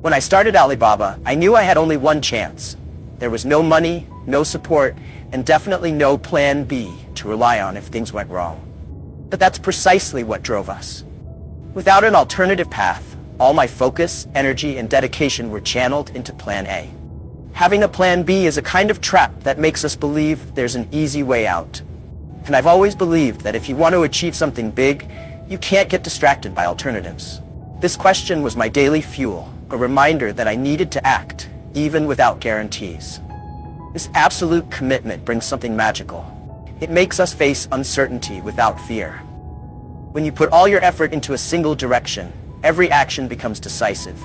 When I started Alibaba, I knew I had only one chance. There was no money, no support, and definitely no plan B to rely on if things went wrong. But that's precisely what drove us. Without an alternative path, all my focus, energy, and dedication were channeled into Plan A. Having a Plan B is a kind of trap that makes us believe there's an easy way out. And I've always believed that if you want to achieve something big, you can't get distracted by alternatives. This question was my daily fuel, a reminder that I needed to act, even without guarantees. This absolute commitment brings something magical. It makes us face uncertainty without fear. When you put all your effort into a single direction, every action becomes decisive.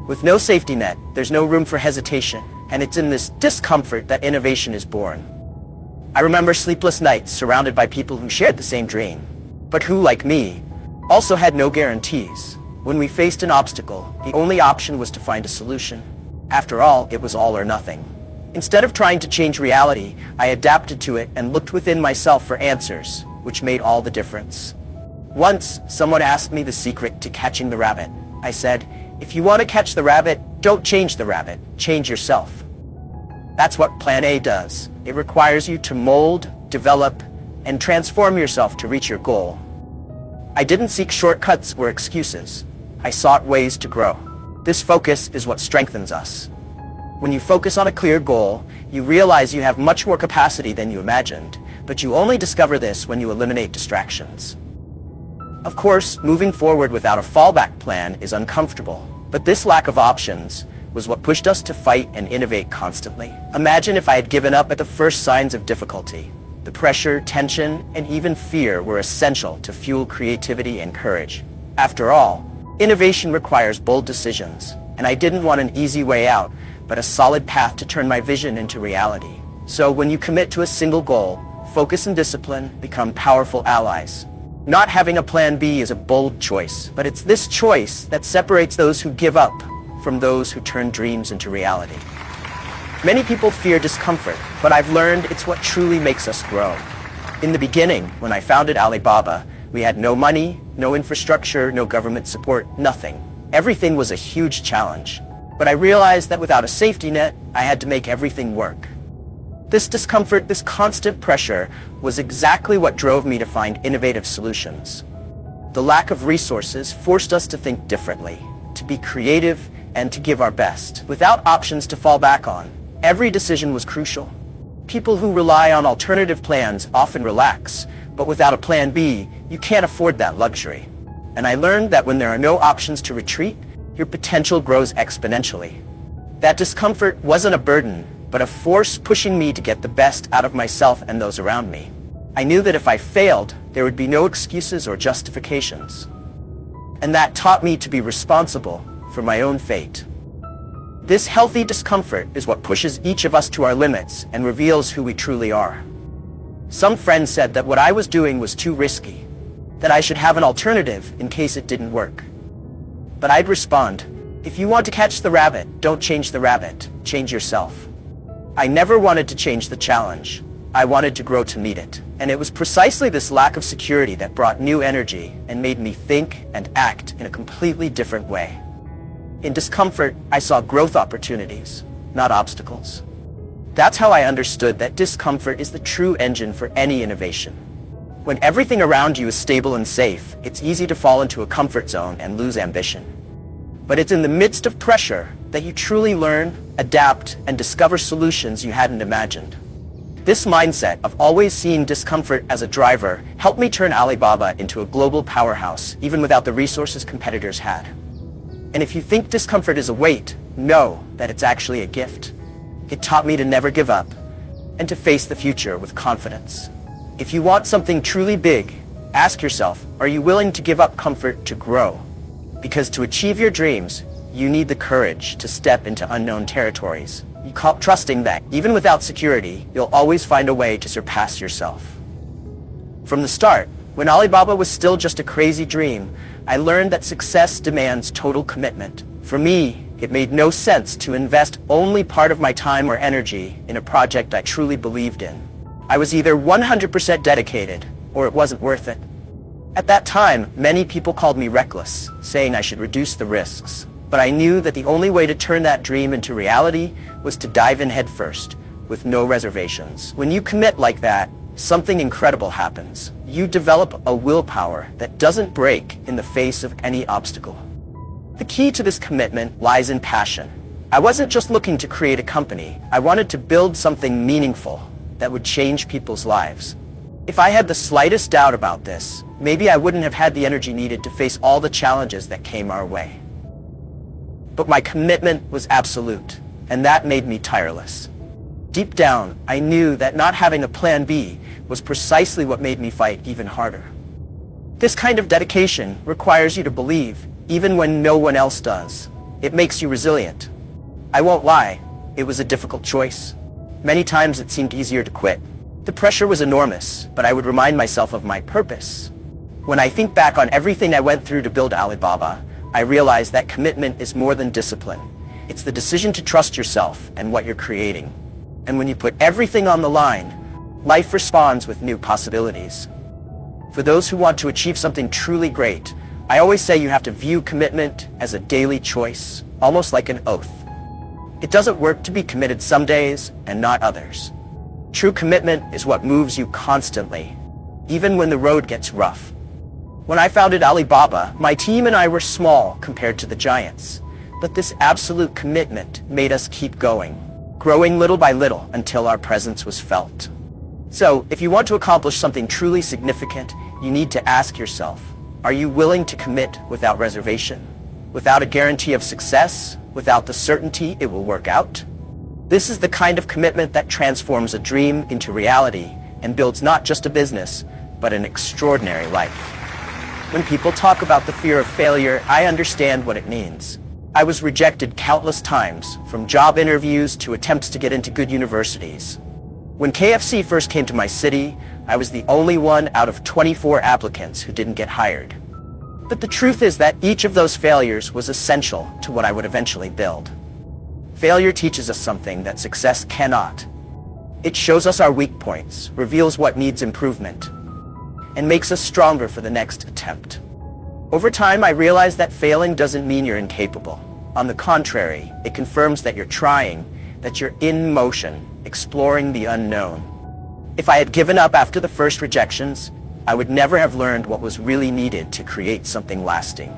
With no safety net, there's no room for hesitation, and it's in this discomfort that innovation is born. I remember sleepless nights surrounded by people who shared the same dream, but who, like me, also had no guarantees. When we faced an obstacle, the only option was to find a solution. After all, it was all or nothing. Instead of trying to change reality, I adapted to it and looked within myself for answers, which made all the difference. Once, someone asked me the secret to catching the rabbit. I said, if you want to catch the rabbit, don't change the rabbit, change yourself. That's what Plan A does. It requires you to mold, develop, and transform yourself to reach your goal. I didn't seek shortcuts or excuses. I sought ways to grow. This focus is what strengthens us. When you focus on a clear goal, you realize you have much more capacity than you imagined, but you only discover this when you eliminate distractions. Of course, moving forward without a fallback plan is uncomfortable, but this lack of options was what pushed us to fight and innovate constantly. Imagine if I had given up at the first signs of difficulty. The pressure, tension, and even fear were essential to fuel creativity and courage. After all, innovation requires bold decisions, and I didn't want an easy way out, but a solid path to turn my vision into reality. So when you commit to a single goal, focus and discipline become powerful allies. Not having a Plan B is a bold choice, but it's this choice that separates those who give up from those who turn dreams into reality. Many people fear discomfort, but I've learned it's what truly makes us grow. In the beginning, when I founded Alibaba, we had no money, no infrastructure, no government support, nothing. Everything was a huge challenge. But I realized that without a safety net, I had to make everything work. This discomfort, this constant pressure, was exactly what drove me to find innovative solutions. The lack of resources forced us to think differently, to be creative, and to give our best. Without options to fall back on, every decision was crucial. People who rely on alternative plans often relax, but without a Plan B, you can't afford that luxury. And I learned that when there are no options to retreat, your potential grows exponentially. That discomfort wasn't a burden, but a force pushing me to get the best out of myself and those around me. I knew that if I failed, there would be no excuses or justifications. And that taught me to be responsible for my own fate. This healthy discomfort is what pushes each of us to our limits and reveals who we truly are. Some friends said that what I was doing was too risky, that I should have an alternative in case it didn't work. But I'd respond, if you want to catch the rabbit, don't change the rabbit, change yourself. I never wanted to change the challenge. I wanted to grow to meet it. And it was precisely this lack of security that brought new energy and made me think and act in a completely different way. In discomfort, I saw growth opportunities, not obstacles. That's how I understood that discomfort is the true engine for any innovation. When everything around you is stable and safe, it's easy to fall into a comfort zone and lose ambition. But it's in the midst of pressure that you truly learn, adapt, and discover solutions you hadn't imagined. This mindset of always seeing discomfort as a driver helped me turn Alibaba into a global powerhouse, even without the resources competitors had. And if you think discomfort is a weight, know that it's actually a gift. It taught me to never give up and to face the future with confidence. If you want something truly big, ask yourself, are you willing to give up comfort to grow? Because to achieve your dreams, you need the courage to step into unknown territories. You call trusting that, even without security, you'll always find a way to surpass yourself. From the start, when Alibaba was still just a crazy dream, I learned that success demands total commitment. For me, it made no sense to invest only part of my time or energy in a project I truly believed in. I was either 100% dedicated, or it wasn't worth it. At that time, many people called me reckless, saying I should reduce the risks. But I knew that the only way to turn that dream into reality was to dive in headfirst, with no reservations. When you commit like that, something incredible happens. You develop a willpower that doesn't break in the face of any obstacle. The key to this commitment lies in passion. I wasn't just looking to create a company. I wanted to build something meaningful that would change people's lives. If I had the slightest doubt about this, maybe I wouldn't have had the energy needed to face all the challenges that came our way. But my commitment was absolute, and that made me tireless. Deep down, I knew that not having a plan B was precisely what made me fight even harder. This kind of dedication requires you to believe, even when no one else does. It makes you resilient. I won't lie, it was a difficult choice. Many times it seemed easier to quit. The pressure was enormous, but I would remind myself of my purpose. When I think back on everything I went through to build Alibaba, I realize that commitment is more than discipline. It's the decision to trust yourself and what you're creating. And when you put everything on the line, life responds with new possibilities. For those who want to achieve something truly great, I always say you have to view commitment as a daily choice, almost like an oath. It doesn't work to be committed some days and not others. True commitment is what moves you constantly, even when the road gets rough. When I founded Alibaba, my team and I were small compared to the giants, but this absolute commitment made us keep going, growing little by little until our presence was felt. So, if you want to accomplish something truly significant, you need to ask yourself, are you willing to commit without reservation? Without a guarantee of success? Without the certainty it will work out? This is the kind of commitment that transforms a dream into reality and builds not just a business, but an extraordinary life. When people talk about the fear of failure, I understand what it means. I was rejected countless times, from job interviews to attempts to get into good universities. When KFC first came to my city, I was the only one out of 24 applicants who didn't get hired. But the truth is that each of those failures was essential to what I would eventually build. Failure teaches us something that success cannot. It shows us our weak points, reveals what needs improvement, and makes us stronger for the next attempt. Over time, I realized that failing doesn't mean you're incapable. On the contrary, it confirms that you're trying, that you're in motion, exploring the unknown. If I had given up after the first rejections, I would never have learned what was really needed to create something lasting.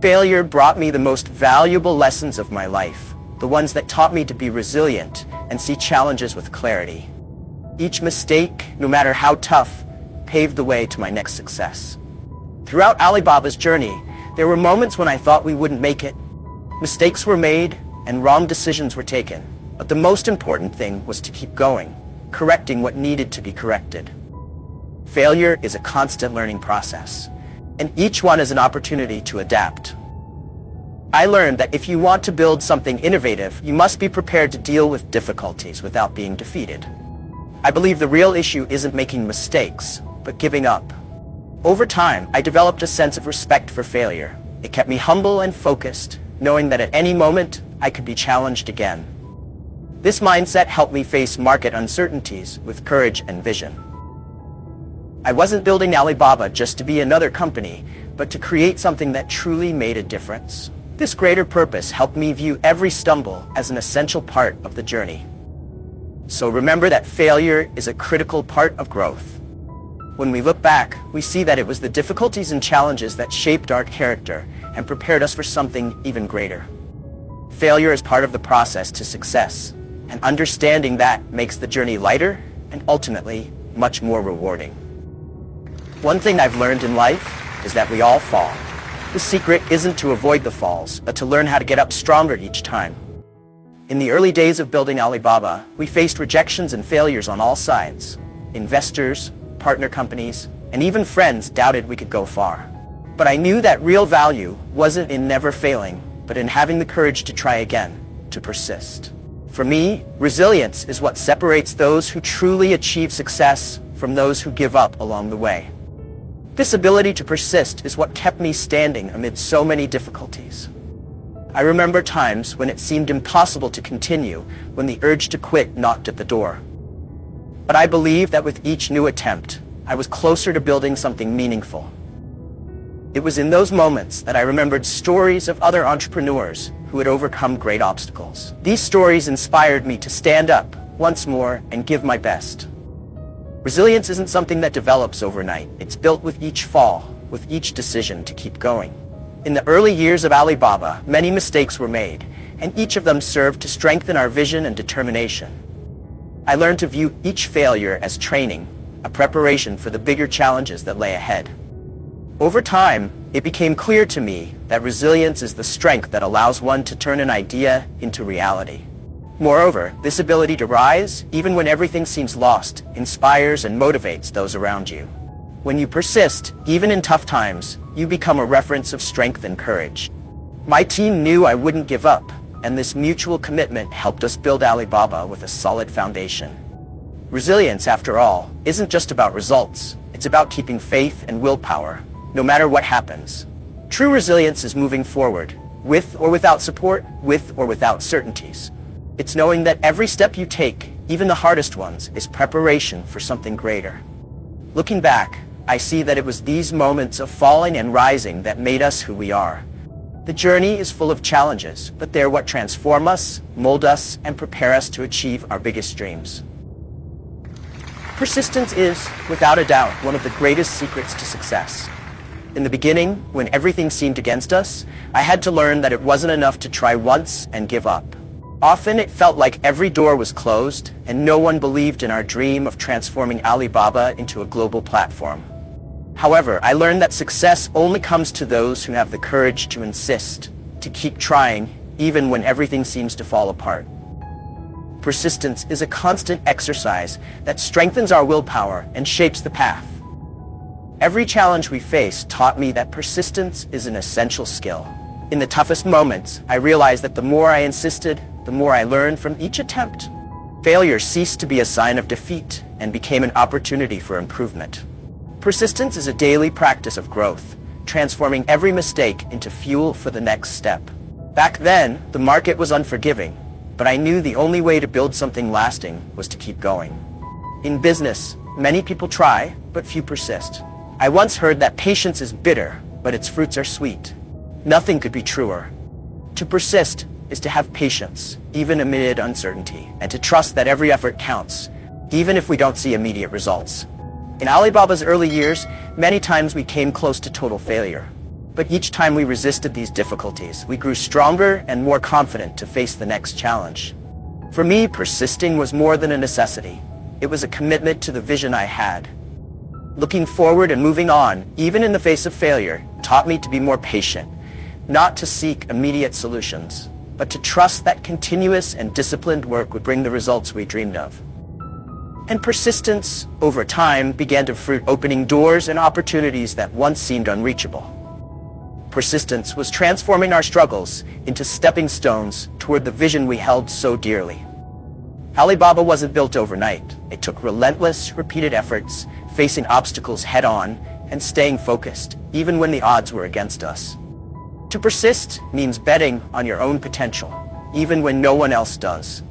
Failure brought me the most valuable lessons of my life, the ones that taught me to be resilient and see challenges with clarity. Each mistake, no matter how tough, paved the way to my next success. Throughout Alibaba's journey, there were moments when I thought we wouldn't make it. Mistakes were made and wrong decisions were taken. But the most important thing was to keep going, correcting what needed to be corrected. Failure is a constant learning process, and each one is an opportunity to adapt. I learned that if you want to build something innovative, you must be prepared to deal with difficulties without being defeated. I believe the real issue isn't making mistakes, but giving up. Over time, I developed a sense of respect for failure. It kept me humble and focused, knowing that at any moment, I could be challenged again. This mindset helped me face market uncertainties with courage and vision. I wasn't building Alibaba just to be another company, but to create something that truly made a difference. This greater purpose helped me view every stumble as an essential part of the journey. So remember that failure is a critical part of growth. When we look back, we see that it was the difficulties and challenges that shaped our character and prepared us for something even greater. Failure is part of the process to success, and understanding that makes the journey lighter and ultimately much more rewarding. One thing I've learned in life is that we all fall. The secret isn't to avoid the falls, but to learn how to get up stronger each time. In the early days of building Alibaba, we faced rejections and failures on all sides. Investors, partner companies, and even friends doubted we could go far. But I knew that real value wasn't in never failing, but in having the courage to try again, to persist. For me, resilience is what separates those who truly achieve success from those who give up along the way. This ability to persist is what kept me standing amid so many difficulties. I remember times when it seemed impossible to continue, when the urge to quit knocked at the door. But I believe that with each new attempt, I was closer to building something meaningful. It was in those moments that I remembered stories of other entrepreneurs who had overcome great obstacles. These stories inspired me to stand up once more and give my best. Resilience isn't something that develops overnight. It's built with each fall, with each decision to keep going. In the early years of Alibaba, many mistakes were made, and each of them served to strengthen our vision and determination. I learned to view each failure as training, a preparation for the bigger challenges that lay ahead. Over time, it became clear to me that resilience is the strength that allows one to turn an idea into reality. Moreover, this ability to rise, even when everything seems lost, inspires and motivates those around you. When you persist, even in tough times, you become a reference of strength and courage. My team knew I wouldn't give up, and this mutual commitment helped us build Alibaba with a solid foundation. Resilience, after all, isn't just about results. It's about keeping faith and willpower, no matter what happens. True resilience is moving forward, with or without support, with or without certainties. It's knowing that every step you take, even the hardest ones, is preparation for something greater. Looking back, I see that it was these moments of falling and rising that made us who we are. The journey is full of challenges, but they're what transform us, mold us, and prepare us to achieve our biggest dreams. Persistence is, without a doubt, one of the greatest secrets to success. In the beginning, when everything seemed against us, I had to learn that it wasn't enough to try once and give up. Often it felt like every door was closed, and no one believed in our dream of transforming Alibaba into a global platform. However, I learned that success only comes to those who have the courage to insist, to keep trying, even when everything seems to fall apart. Persistence is a constant exercise that strengthens our willpower and shapes the path. Every challenge we face taught me that persistence is an essential skill. In the toughest moments, I realized that the more I insisted, the more I learned from each attempt. Failure ceased to be a sign of defeat and became an opportunity for improvement. Persistence is a daily practice of growth, transforming every mistake into fuel for the next step. Back then, the market was unforgiving, but I knew the only way to build something lasting was to keep going. In business, many people try, but few persist. I once heard that patience is bitter, but its fruits are sweet. Nothing could be truer. To persist is to have patience, even amid uncertainty, and to trust that every effort counts, even if we don't see immediate results. In Alibaba's early years, many times we came close to total failure. But each time we resisted these difficulties, we grew stronger and more confident to face the next challenge. For me, persisting was more than a necessity. It was a commitment to the vision I had. Looking forward and moving on, even in the face of failure, taught me to be more patient, not to seek immediate solutions, but to trust that continuous and disciplined work would bring the results we dreamed of. And persistence, over time, began to fruit, opening doors and opportunities that once seemed unreachable. Persistence was transforming our struggles into stepping stones toward the vision we held so dearly. Alibaba wasn't built overnight. It took relentless, repeated efforts, facing obstacles head-on, and staying focused, even when the odds were against us. To persist means betting on your own potential, even when no one else does.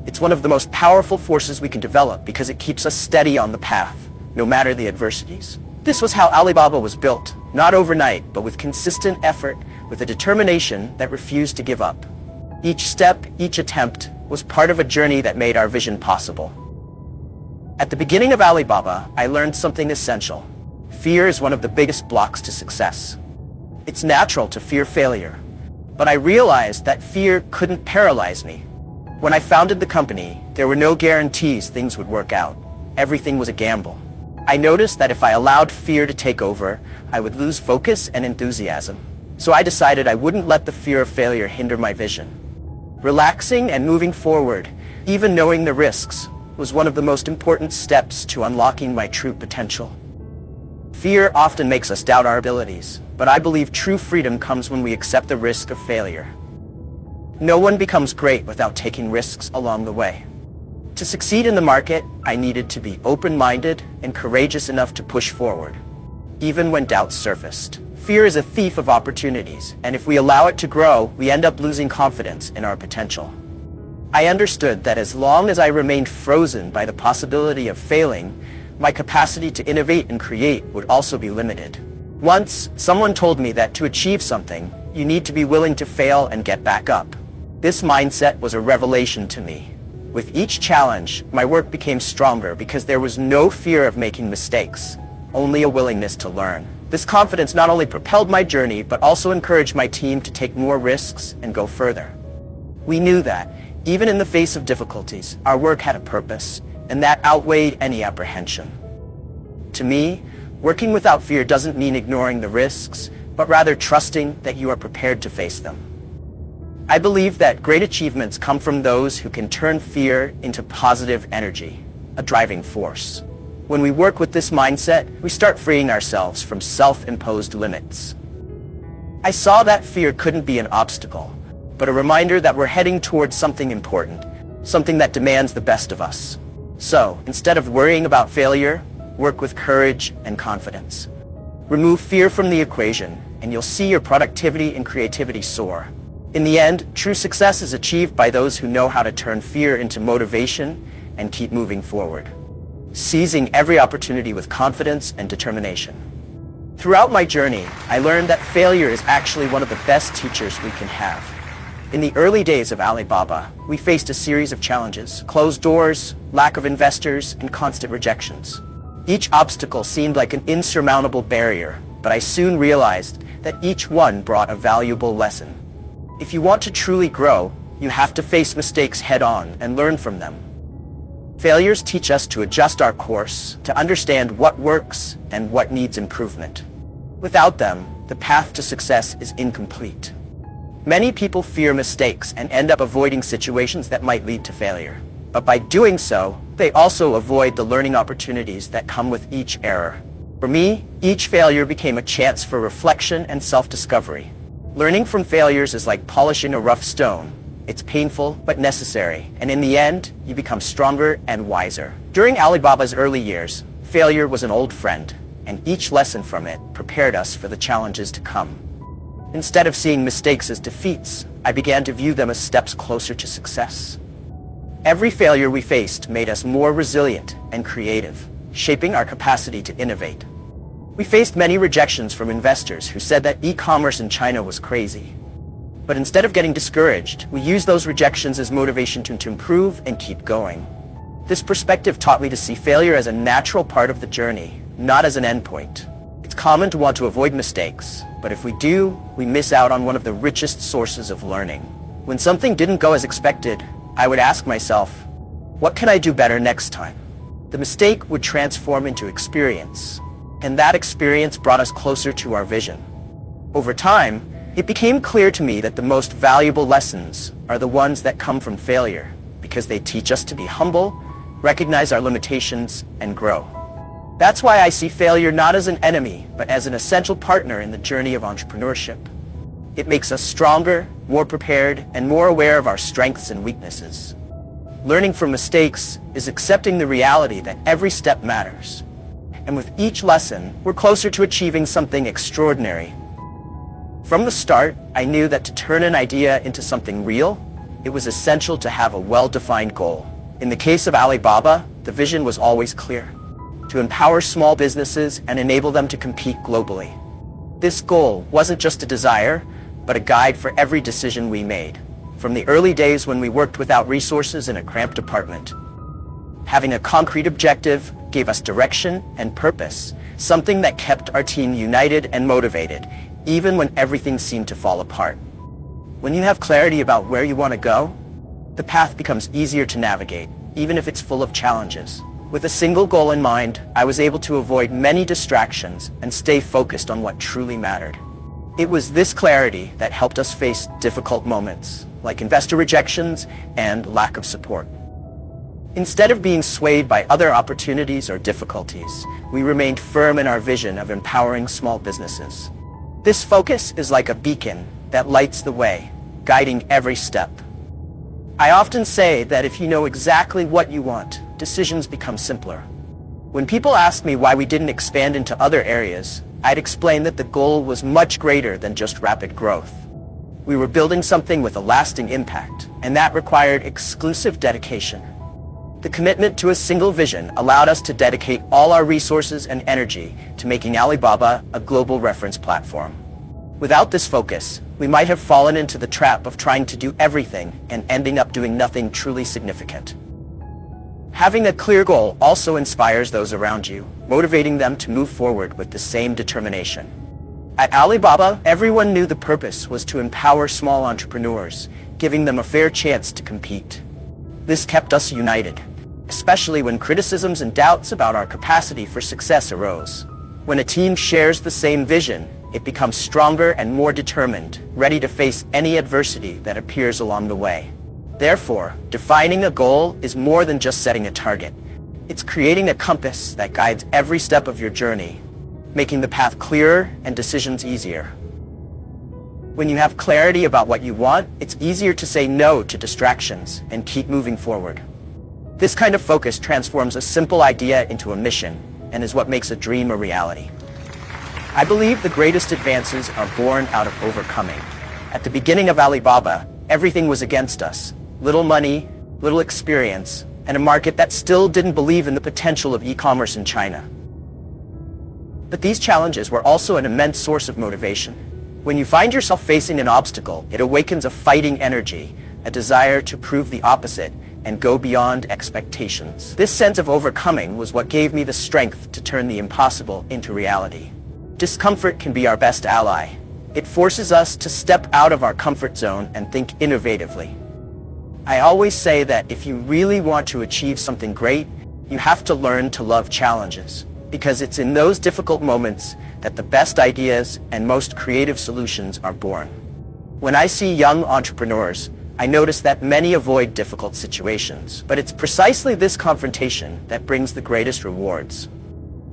It's one of the most powerful forces we can develop because it keeps us steady on the path, no matter the adversities. This was how Alibaba was built, not overnight, but with consistent effort, with a determination that refused to give up. Each step, each attempt, was part of a journey that made our vision possible. At the beginning of Alibaba, I learned something essential. Fear is one of the biggest blocks to success. It's natural to fear failure, but I realized that fear couldn't paralyze me. When I founded the company, there were no guarantees things would work out. Everything was a gamble. I noticed that if I allowed fear to take over, I would lose focus and enthusiasm. So I decided I wouldn't let the fear of failure hinder my vision. Relaxing and moving forward, even knowing the risks, was one of the most important steps to unlocking my true potential. Fear often makes us doubt our abilities, but I believe true freedom comes when we accept the risk of failure. No one becomes great without taking risks along the way. To succeed in the market, I needed to be open-minded and courageous enough to push forward, even when doubts surfaced. Fear is a thief of opportunities, and if we allow it to grow, we end up losing confidence in our potential. I understood that as long as I remained frozen by the possibility of failing, my capacity to innovate and create would also be limited. Once, someone told me that to achieve something, you need to be willing to fail and get back up. This mindset was a revelation to me. With each challenge, my work became stronger because there was no fear of making mistakes, only a willingness to learn. This confidence not only propelled my journey, but also encouraged my team to take more risks and go further. We knew that, even in the face of difficulties, our work had a purpose, and that outweighed any apprehension. To me, working without fear doesn't mean ignoring the risks, but rather trusting that you are prepared to face them. I believe that great achievements come from those who can turn fear into positive energy, a driving force. When we work with this mindset, we start freeing ourselves from self-imposed limits. I saw that fear couldn't be an obstacle, but a reminder that we're heading towards something important, something that demands the best of us. So, instead of worrying about failure, work with courage and confidence. Remove fear from the equation, and you'll see your productivity and creativity soar. In the end, true success is achieved by those who know how to turn fear into motivation and keep moving forward, seizing every opportunity with confidence and determination. Throughout my journey, I learned that failure is actually one of the best teachers we can have. In the early days of Alibaba, we faced a series of challenges: closed doors, lack of investors, and constant rejections. Each obstacle seemed like an insurmountable barrier, but I soon realized that each one brought a valuable lesson. If you want to truly grow, you have to face mistakes head-on and learn from them. Failures teach us to adjust our course, to understand what works and what needs improvement. Without them, the path to success is incomplete. Many people fear mistakes and end up avoiding situations that might lead to failure. But by doing so, they also avoid the learning opportunities that come with each error. For me, each failure became a chance for reflection and self-discovery. Learning from failures is like polishing a rough stone. It's painful but necessary, and in the end, you become stronger and wiser. During Alibaba's early years, failure was an old friend, and each lesson from it prepared us for the challenges to come. Instead of seeing mistakes as defeats, I began to view them as steps closer to success. Every failure we faced made us more resilient and creative, shaping our capacity to innovate. We faced many rejections from investors who said that e-commerce in China was crazy. But instead of getting discouraged, we used those rejections as motivation to improve and keep going. This perspective taught me to see failure as a natural part of the journey, not as an endpoint. It's common to want to avoid mistakes, but if we do, we miss out on one of the richest sources of learning. When something didn't go as expected, I would ask myself, what can I do better next time? The mistake would transform into experience, and that experience brought us closer to our vision. Over time, it became clear to me that the most valuable lessons are the ones that come from failure, because they teach us to be humble, recognize our limitations, and grow. That's why I see failure not as an enemy, but as an essential partner in the journey of entrepreneurship. It makes us stronger, more prepared, and more aware of our strengths and weaknesses. Learning from mistakes is accepting the reality that every step matters. And with each lesson, we're closer to achieving something extraordinary. From the start, I knew that to turn an idea into something real, it was essential to have a well-defined goal. In the case of Alibaba, the vision was always clear: to empower small businesses and enable them to compete globally. This goal wasn't just a desire, but a guide for every decision we made. From the early days when we worked without resources in a cramped apartment, having a concrete objective gave us direction and purpose, something that kept our team united and motivated, even when everything seemed to fall apart. When you have clarity about where you want to go, the path becomes easier to navigate, even if it's full of challenges. With a single goal in mind, I was able to avoid many distractions and stay focused on what truly mattered. It was this clarity that helped us face difficult moments, like investor rejections and lack of support. Instead of being swayed by other opportunities or difficulties, we remained firm in our vision of empowering small businesses. This focus is like a beacon that lights the way, guiding every step. I often say that if you know exactly what you want, decisions become simpler. When people ask me why we didn't expand into other areas, I'd explain that the goal was much greater than just rapid growth. We were building something with a lasting impact, and that required exclusive dedication. The commitment to a single vision allowed us to dedicate all our resources and energy to making Alibaba a global reference platform. Without this focus, we might have fallen into the trap of trying to do everything and ending up doing nothing truly significant. Having a clear goal also inspires those around you, motivating them to move forward with the same determination. At Alibaba, everyone knew the purpose was to empower small entrepreneurs, giving them a fair chance to compete. This kept us united, especially when criticisms and doubts about our capacity for success arose. When a team shares the same vision, it becomes stronger and more determined, ready to face any adversity that appears along the way. Therefore, defining a goal is more than just setting a target. It's creating a compass that guides every step of your journey, making the path clearer and decisions easier. When you have clarity about what you want, it's easier to say no to distractions and keep moving forward. This kind of focus transforms a simple idea into a mission and is what makes a dream a reality. I believe the greatest advances are born out of overcoming. At the beginning of Alibaba, everything was against us. Little money, little experience, and a market that still didn't believe in the potential of e-commerce in China. But these challenges were also an immense source of motivation. When you find yourself facing an obstacle, it awakens a fighting energy, a desire to prove the opposite and go beyond expectations. This sense of overcoming was what gave me the strength to turn the impossible into reality. Discomfort can be our best ally. It forces us to step out of our comfort zone and think innovatively. I always say that if you really want to achieve something great, you have to learn to love challenges, because it's in those difficult moments that the best ideas and most creative solutions are born. When I see young entrepreneurs, I notice that many avoid difficult situations, but it's precisely this confrontation that brings the greatest rewards.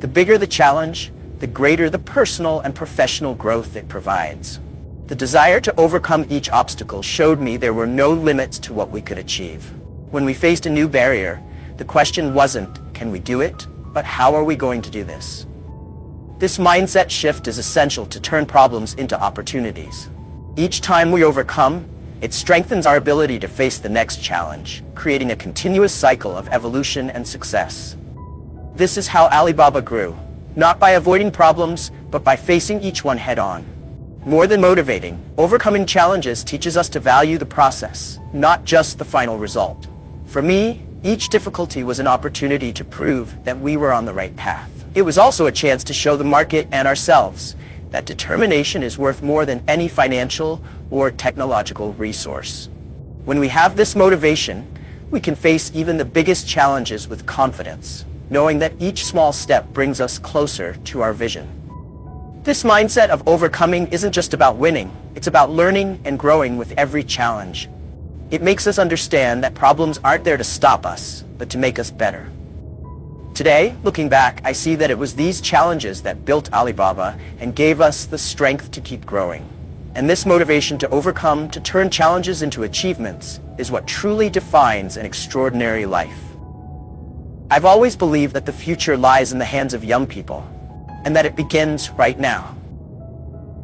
The bigger the challenge, the greater the personal and professional growth it provides. The desire to overcome each obstacle showed me there were no limits to what we could achieve. When we faced a new barrier, the question wasn't, can we do it, but how are we going to do this? This mindset shift is essential to turn problems into opportunities. Each time we overcome, it strengthens our ability to face the next challenge, creating a continuous cycle of evolution and success. This is how Alibaba grew, not by avoiding problems, but by facing each one head-on. More than motivating, overcoming challenges teaches us to value the process, not just the final result. For me, each difficulty was an opportunity to prove that we were on the right path. It was also a chance to show the market and ourselves that determination is worth more than any financial or technological resource. When we have this motivation, we can face even the biggest challenges with confidence, knowing that each small step brings us closer to our vision. This mindset of overcoming isn't just about winning, it's about learning and growing with every challenge. It makes us understand that problems aren't there to stop us, but to make us better. Today, looking back, I see that it was these challenges that built Alibaba and gave us the strength to keep growing. And this motivation to overcome, to turn challenges into achievements, is what truly defines an extraordinary life. I've always believed that the future lies in the hands of young people, and that it begins right now.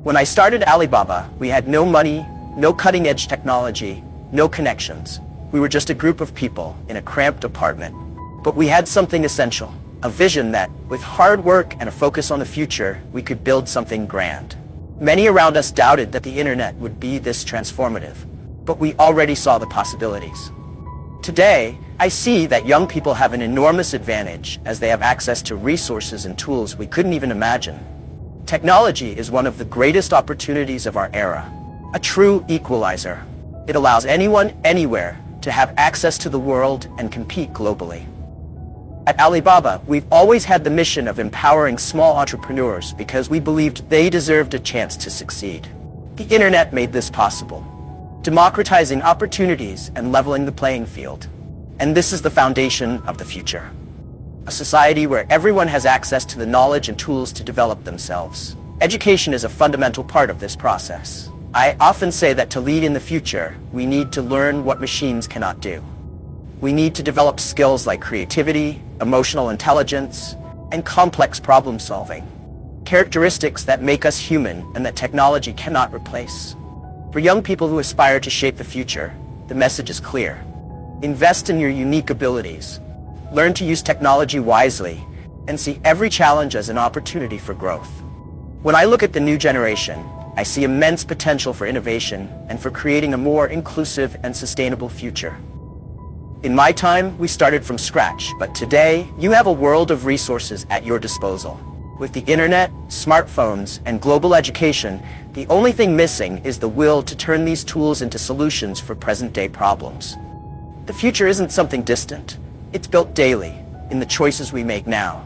When I started Alibaba, we had no money, no cutting-edge technology, no connections. We were just a group of people in a cramped apartment. But we had something essential, a vision that, with hard work and a focus on the future, we could build something grand. Many around us doubted that the internet would be this transformative, but we already saw the possibilities. Today, I see that young people have an enormous advantage as they have access to resources and tools we couldn't even imagine. Technology is one of the greatest opportunities of our era, a true equalizer. It allows anyone, anywhere, to have access to the world and compete globally. At Alibaba, we've always had the mission of empowering small entrepreneurs because we believed they deserved a chance to succeed. The internet made this possible, democratizing opportunities and leveling the playing field. And this is the foundation of the future. A society where everyone has access to the knowledge and tools to develop themselves. Education is a fundamental part of this process. I often say that to lead in the future, we need to learn what machines cannot do. We need to develop skills like creativity, emotional intelligence, and complex problem solving. Characteristics that make us human and that technology cannot replace. For young people who aspire to shape the future, the message is clear. Invest in your unique abilities. learn to use technology wisely, and see every challenge as an opportunity for growth. When I look at the new generation, I see immense potential for innovation and for creating a more inclusive and sustainable future. In my time, we started from scratch, but today, you have a world of resources at your disposal. With the internet, smartphones, and global education, the only thing missing is the will to turn these tools into solutions for present-day problems. The future isn't something distant. It's built daily, in the choices we make now.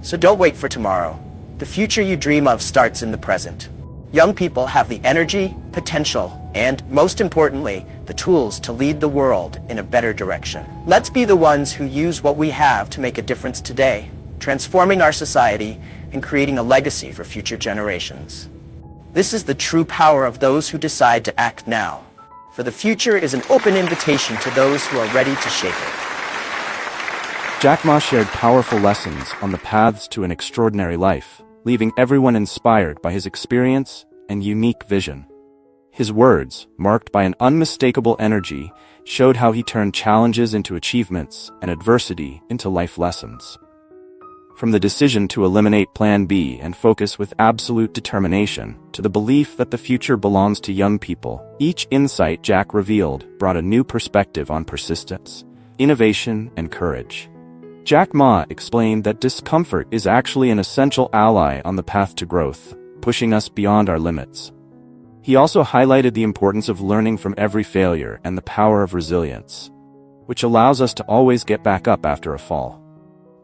So don't wait for tomorrow. The future you dream of starts in the present. Young people have the energy, potential, and, most importantly, the tools to lead the world in a better direction. Let's be the ones who use what we have to make a difference today, transforming our society and creating a legacy for future generations. This is the true power of those who decide to act now. For the future is an open invitation to those who are ready to shape it. Jack Ma shared powerful lessons on the paths to an extraordinary life, leaving everyone inspired by his experience and unique vision. His words, marked by an unmistakable energy, showed how he turned challenges into achievements and adversity into life lessons. From the decision to eliminate Plan B and focus with absolute determination, to the belief that the future belongs to young people, each insight Jack revealed brought a new perspective on persistence, innovation, and courage. Jack Ma explained that discomfort is actually an essential ally on the path to growth, pushing us beyond our limits. He also highlighted the importance of learning from every failure and the power of resilience, which allows us to always get back up after a fall.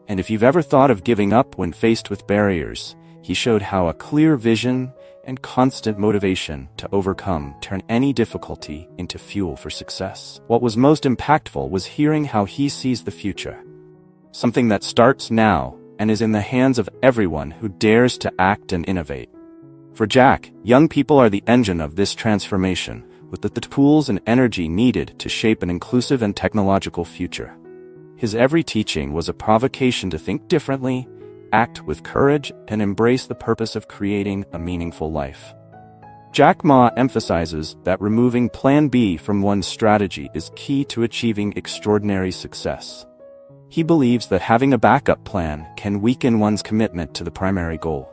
And if you've ever thought of giving up when faced with barriers, he showed how a clear vision and constant motivation to overcome turn any difficulty into fuel for success. What was most impactful was hearing how he sees the future. Something that starts now and is in the hands of everyone who dares to act and innovate. For Jack, young people are the engine of this transformation, with the tools and energy needed to shape an inclusive and technological future. His every teaching was a provocation to think differently, act with courage, and embrace the purpose of creating a meaningful life. Jack Ma emphasizes that removing Plan B from one's strategy is key to achieving extraordinary success. He believes that having a backup plan can weaken one's commitment to the primary goal.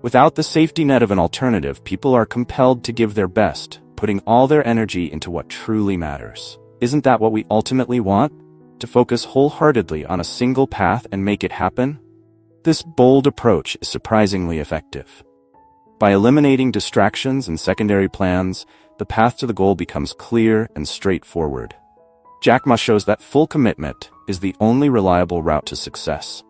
Without the safety net of an alternative, people are compelled to give their best, putting all their energy into what truly matters. Isn't that what we ultimately want? To focus wholeheartedly on a single path and make it happen? This bold approach is surprisingly effective. By eliminating distractions and secondary plans, the path to the goal becomes clear and straightforward. Jack Ma shows that full commitment is the only reliable route to success.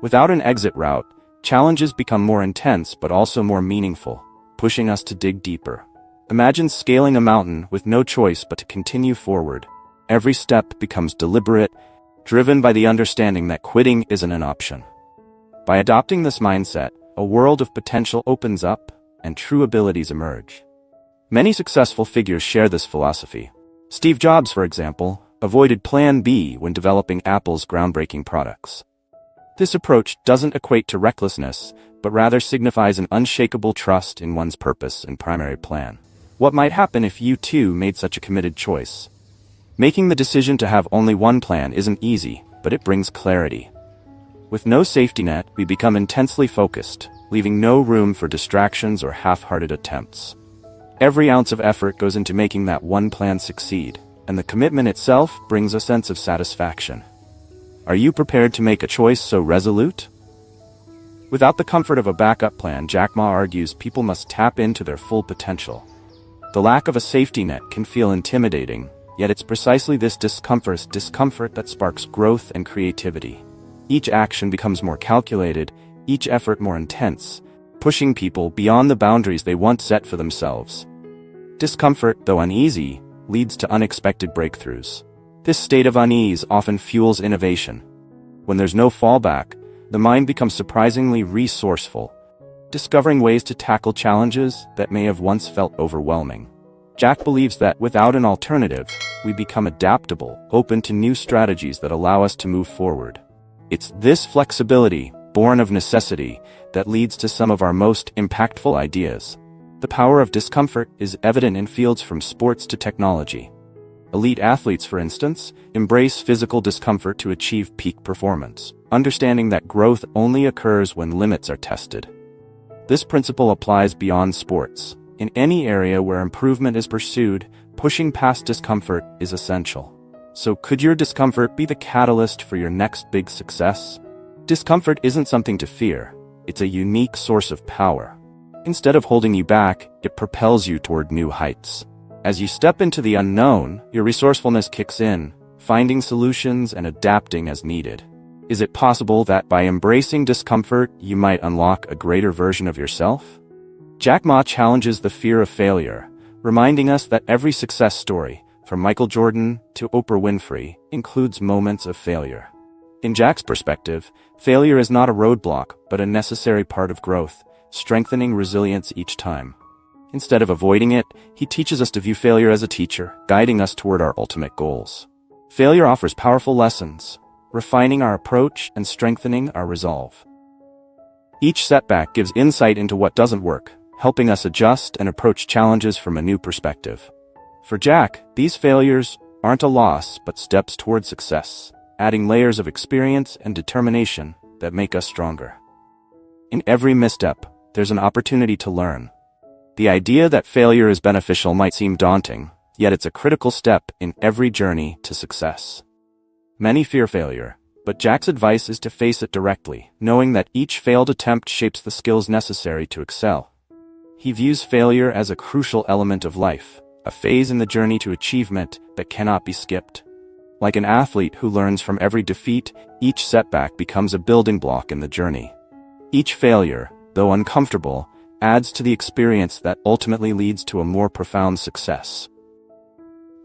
Without an exit route, challenges become more intense but also more meaningful, pushing us to dig deeper. Imagine scaling a mountain with no choice but to continue forward. Every step becomes deliberate, driven by the understanding that quitting isn't an option. By adopting this mindset, a world of potential opens up and true abilities emerge. Many successful figures share this philosophy. Steve Jobs, for example, avoided Plan B when developing Apple's groundbreaking products. This approach doesn't equate to recklessness, but rather signifies an unshakable trust in one's purpose and primary plan. What might happen if you too made such a committed choice? Making the decision to have only one plan isn't easy, but it brings clarity. With no safety net, we become intensely focused, leaving no room for distractions or half-hearted attempts. Every ounce of effort goes into making that one plan succeed, and the commitment itself brings a sense of satisfaction. Are you prepared to make a choice so resolute? Without the comfort of a backup plan, Jack Ma argues people must tap into their full potential. The lack of a safety net can feel intimidating, yet it's precisely this discomfort that sparks growth and creativity. Each action becomes more calculated, each effort more intense, pushing people beyond the boundaries they once set for themselves. Discomfort, though uneasy, leads to unexpected breakthroughs. This state of unease often fuels innovation. When there's no fallback, the mind becomes surprisingly resourceful, discovering ways to tackle challenges that may have once felt overwhelming. Jack believes that without an alternative, we become adaptable, open to new strategies that allow us to move forward. It's this flexibility, born of necessity, that leads to some of our most impactful ideas. The power of discomfort is evident in fields from sports to technology. Elite athletes, for instance, embrace physical discomfort to achieve peak performance, understanding that growth only occurs when limits are tested. This principle applies beyond sports. In any area where improvement is pursued, pushing past discomfort is essential. So could your discomfort be the catalyst for your next big success? Discomfort isn't something to fear. It's a unique source of power. Instead of holding you back, it propels you toward new heights. As you step into the unknown, your resourcefulness kicks in, finding solutions and adapting as needed. Is it possible that by embracing discomfort, you might unlock a greater version of yourself? Jack Ma challenges the fear of failure, reminding us that every success story, from Michael Jordan to Oprah Winfrey, includes moments of failure. In Jack's perspective, failure is not a roadblock, but a necessary part of growth, strengthening resilience each time. Instead of avoiding it, he teaches us to view failure as a teacher, guiding us toward our ultimate goals. Failure offers powerful lessons, refining our approach and strengthening our resolve. Each setback gives insight into what doesn't work, helping us adjust and approach challenges from a new perspective. For Jack, these failures aren't a loss, but steps toward success, adding layers of experience and determination that make us stronger. In every misstep, there's an opportunity to learn. The idea that failure is beneficial might seem daunting, yet it's a critical step in every journey to success. Many fear failure, but Jack's advice is to face it directly, knowing that each failed attempt shapes the skills necessary to excel. He views failure as a crucial element of life, a phase in the journey to achievement that cannot be skipped. Like an athlete who learns from every defeat, each setback becomes a building block in the journey. Each failure, though uncomfortable, adds to the experience that ultimately leads to a more profound success.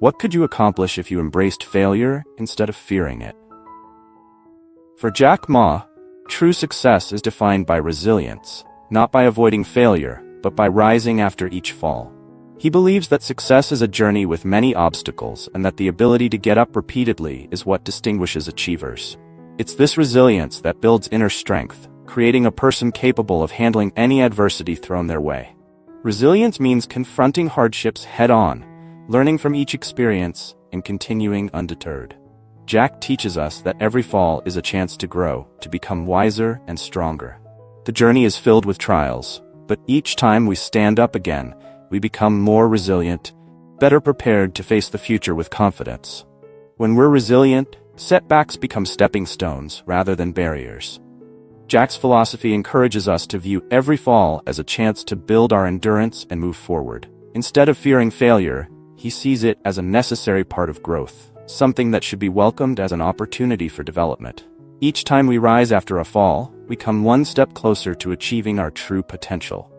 What could you accomplish if you embraced failure instead of fearing it? For Jack Ma, true success is defined by resilience, not by avoiding failure, but by rising after each fall. He believes that success is a journey with many obstacles and that the ability to get up repeatedly is what distinguishes achievers. It's this resilience that builds inner strength, creating a person capable of handling any adversity thrown their way. Resilience means confronting hardships head-on, learning from each experience, and continuing undeterred. Jack teaches us that every fall is a chance to grow, to become wiser and stronger. The journey is filled with trials, but each time we stand up again, we become more resilient, better prepared to face the future with confidence. When we're resilient, setbacks become stepping stones rather than barriers. Jack's philosophy encourages us to view every fall as a chance to build our endurance and move forward. Instead of fearing failure, he sees it as a necessary part of growth, something that should be welcomed as an opportunity for development. Each time we rise after a fall, we come one step closer to achieving our true potential.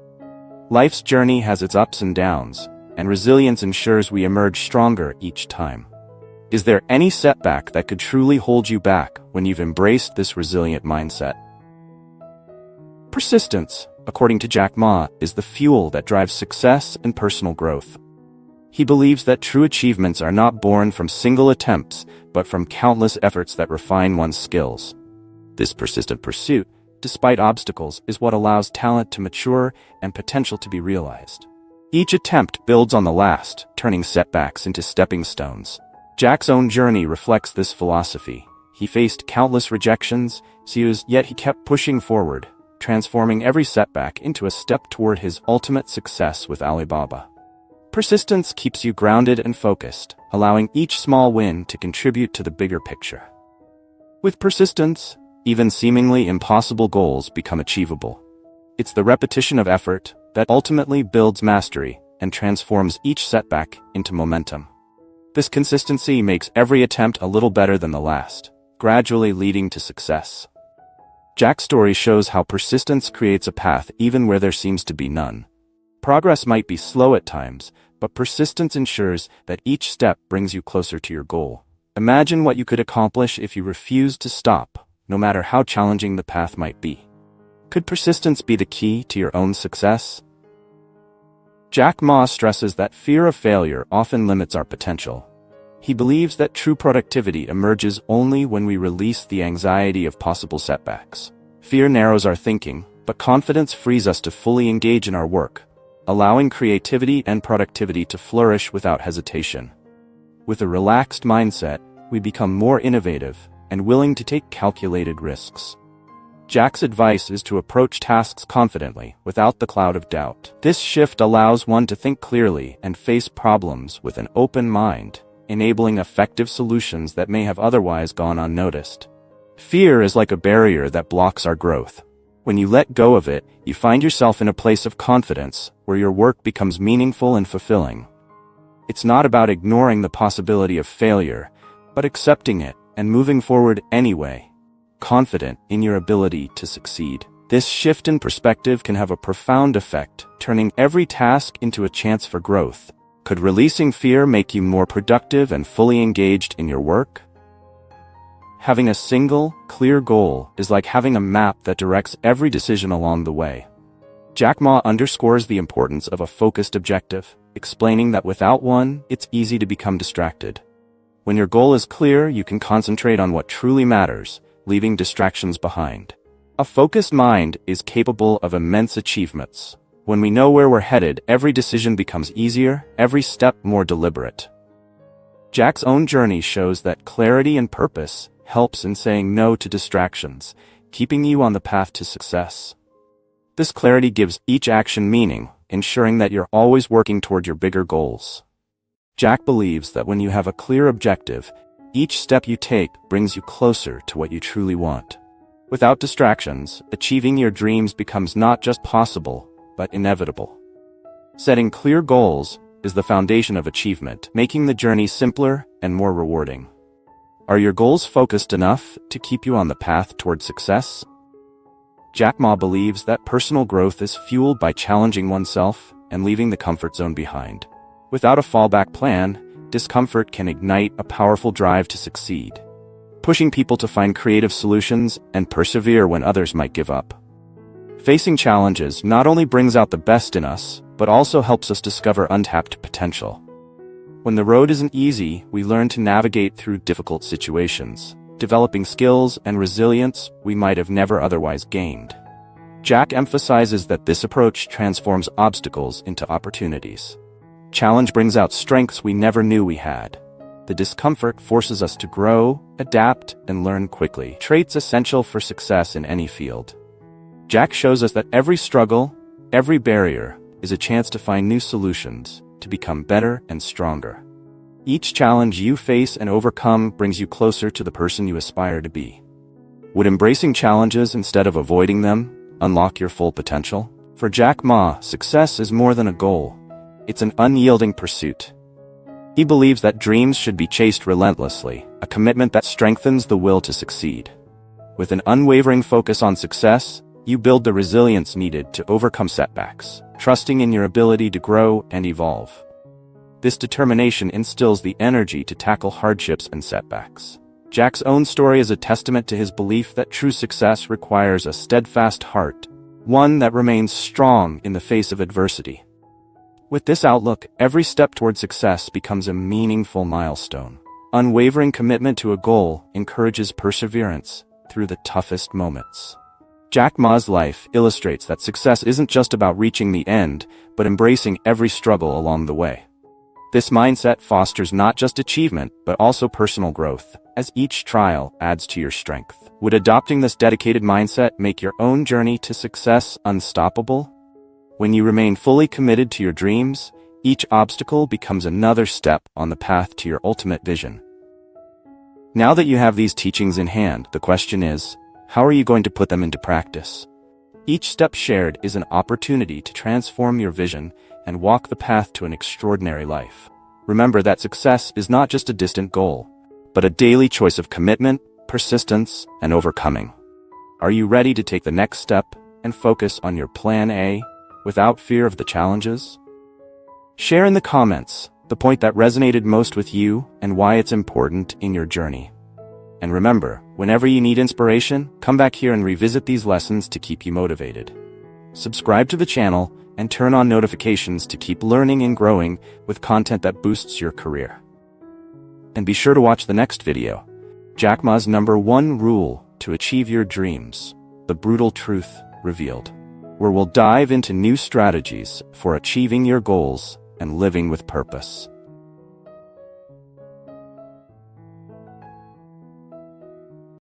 Life's journey has its ups and downs, and resilience ensures we emerge stronger each time. Is there any setback that could truly hold you back when you've embraced this resilient mindset? Persistence, according to Jack Ma, is the fuel that drives success and personal growth. He believes that true achievements are not born from single attempts, but from countless efforts that refine one's skills. This persistent pursuit, despite obstacles, is what allows talent to mature and potential to be realized. Each attempt builds on the last, turning setbacks into stepping stones. Jack's own journey reflects this philosophy. He faced countless rejections, yet he kept pushing forward, transforming every setback into a step toward his ultimate success with Alibaba. Persistence keeps you grounded and focused, allowing each small win to contribute to the bigger picture. With persistence, even seemingly impossible goals become achievable. It's the repetition of effort that ultimately builds mastery and transforms each setback into momentum. This consistency makes every attempt a little better than the last, gradually leading to success. Jack's story shows how persistence creates a path even where there seems to be none. Progress might be slow at times, but persistence ensures that each step brings you closer to your goal. Imagine what you could accomplish if you refused to stop, no matter how challenging the path might be. Could persistence be the key to your own success? Jack Ma stresses that fear of failure often limits our potential. He believes that true productivity emerges only when we release the anxiety of possible setbacks. Fear narrows our thinking, but confidence frees us to fully engage in our work, allowing creativity and productivity to flourish without hesitation. With a relaxed mindset, we become more innovative and willing to take calculated risks. Jack's advice is to approach tasks confidently, without the cloud of doubt. This shift allows one to think clearly and face problems with an open mind, enabling effective solutions that may have otherwise gone unnoticed. Fear is like a barrier that blocks our growth. When you let go of it, you find yourself in a place of confidence, where your work becomes meaningful and fulfilling. It's not about ignoring the possibility of failure, but accepting it and moving forward anyway, confident in your ability to succeed. This shift in perspective can have a profound effect, turning every task into a chance for growth. Could releasing fear make you more productive and fully engaged in your work? Having a single, clear goal is like having a map that directs every decision along the way. Jack Ma underscores the importance of a focused objective, explaining that without one, it's easy to become distracted. When your goal is clear, you can concentrate on what truly matters, leaving distractions behind. A focused mind is capable of immense achievements. When we know where we're headed, every decision becomes easier, every step more deliberate. Jack's own journey shows that clarity and purpose helps in saying no to distractions, keeping you on the path to success. This clarity gives each action meaning, ensuring that you're always working toward your bigger goals. Jack believes that when you have a clear objective, each step you take brings you closer to what you truly want. Without distractions, achieving your dreams becomes not just possible, but inevitable. Setting clear goals is the foundation of achievement, making the journey simpler and more rewarding. Are your goals focused enough to keep you on the path toward success? Jack Ma believes that personal growth is fueled by challenging oneself and leaving the comfort zone behind. Without a fallback plan, discomfort can ignite a powerful drive to succeed, pushing people to find creative solutions and persevere when others might give up. Facing challenges not only brings out the best in us, but also helps us discover untapped potential. When the road isn't easy, we learn to navigate through difficult situations, developing skills and resilience we might have never otherwise gained. Jack emphasizes that this approach transforms obstacles into opportunities. Challenge brings out strengths we never knew we had. The discomfort forces us to grow, adapt, and learn quickly, traits essential for success in any field. Jack shows us that every struggle, every barrier, is a chance to find new solutions, to become better and stronger. Each challenge you face and overcome brings you closer to the person you aspire to be. Would embracing challenges instead of avoiding them unlock your full potential? For Jack Ma, success is more than a goal. It's an unyielding pursuit. He believes that dreams should be chased relentlessly, a commitment that strengthens the will to succeed. With an unwavering focus on success, you build the resilience needed to overcome setbacks, trusting in your ability to grow and evolve. This determination instills the energy to tackle hardships and setbacks. Jack's own story is a testament to his belief that true success requires a steadfast heart, one that remains strong in the face of adversity. With this outlook, every step toward success becomes a meaningful milestone. Unwavering commitment to a goal encourages perseverance through the toughest moments. Jack Ma's life illustrates that success isn't just about reaching the end, but embracing every struggle along the way. This mindset fosters not just achievement, but also personal growth, as each trial adds to your strength. Would adopting this dedicated mindset make your own journey to success unstoppable? When you remain fully committed to your dreams, each obstacle becomes another step on the path to your ultimate vision. Now that you have these teachings in hand, the question is, how are you going to put them into practice? Each step shared is an opportunity to transform your vision and walk the path to an extraordinary life. Remember that success is not just a distant goal, but a daily choice of commitment, persistence, and overcoming. Are you ready to take the next step and focus on your plan A without fear of the challenges? Share in the comments the point that resonated most with you and why it's important in your journey. And remember, whenever you need inspiration, come back here and revisit these lessons to keep you motivated. Subscribe to the channel and turn on notifications to keep learning and growing with content that boosts your career. And be sure to watch the next video, Jack Ma's #1 rule to achieve your dreams, the brutal truth revealed, where we'll dive into new strategies for achieving your goals and living with purpose.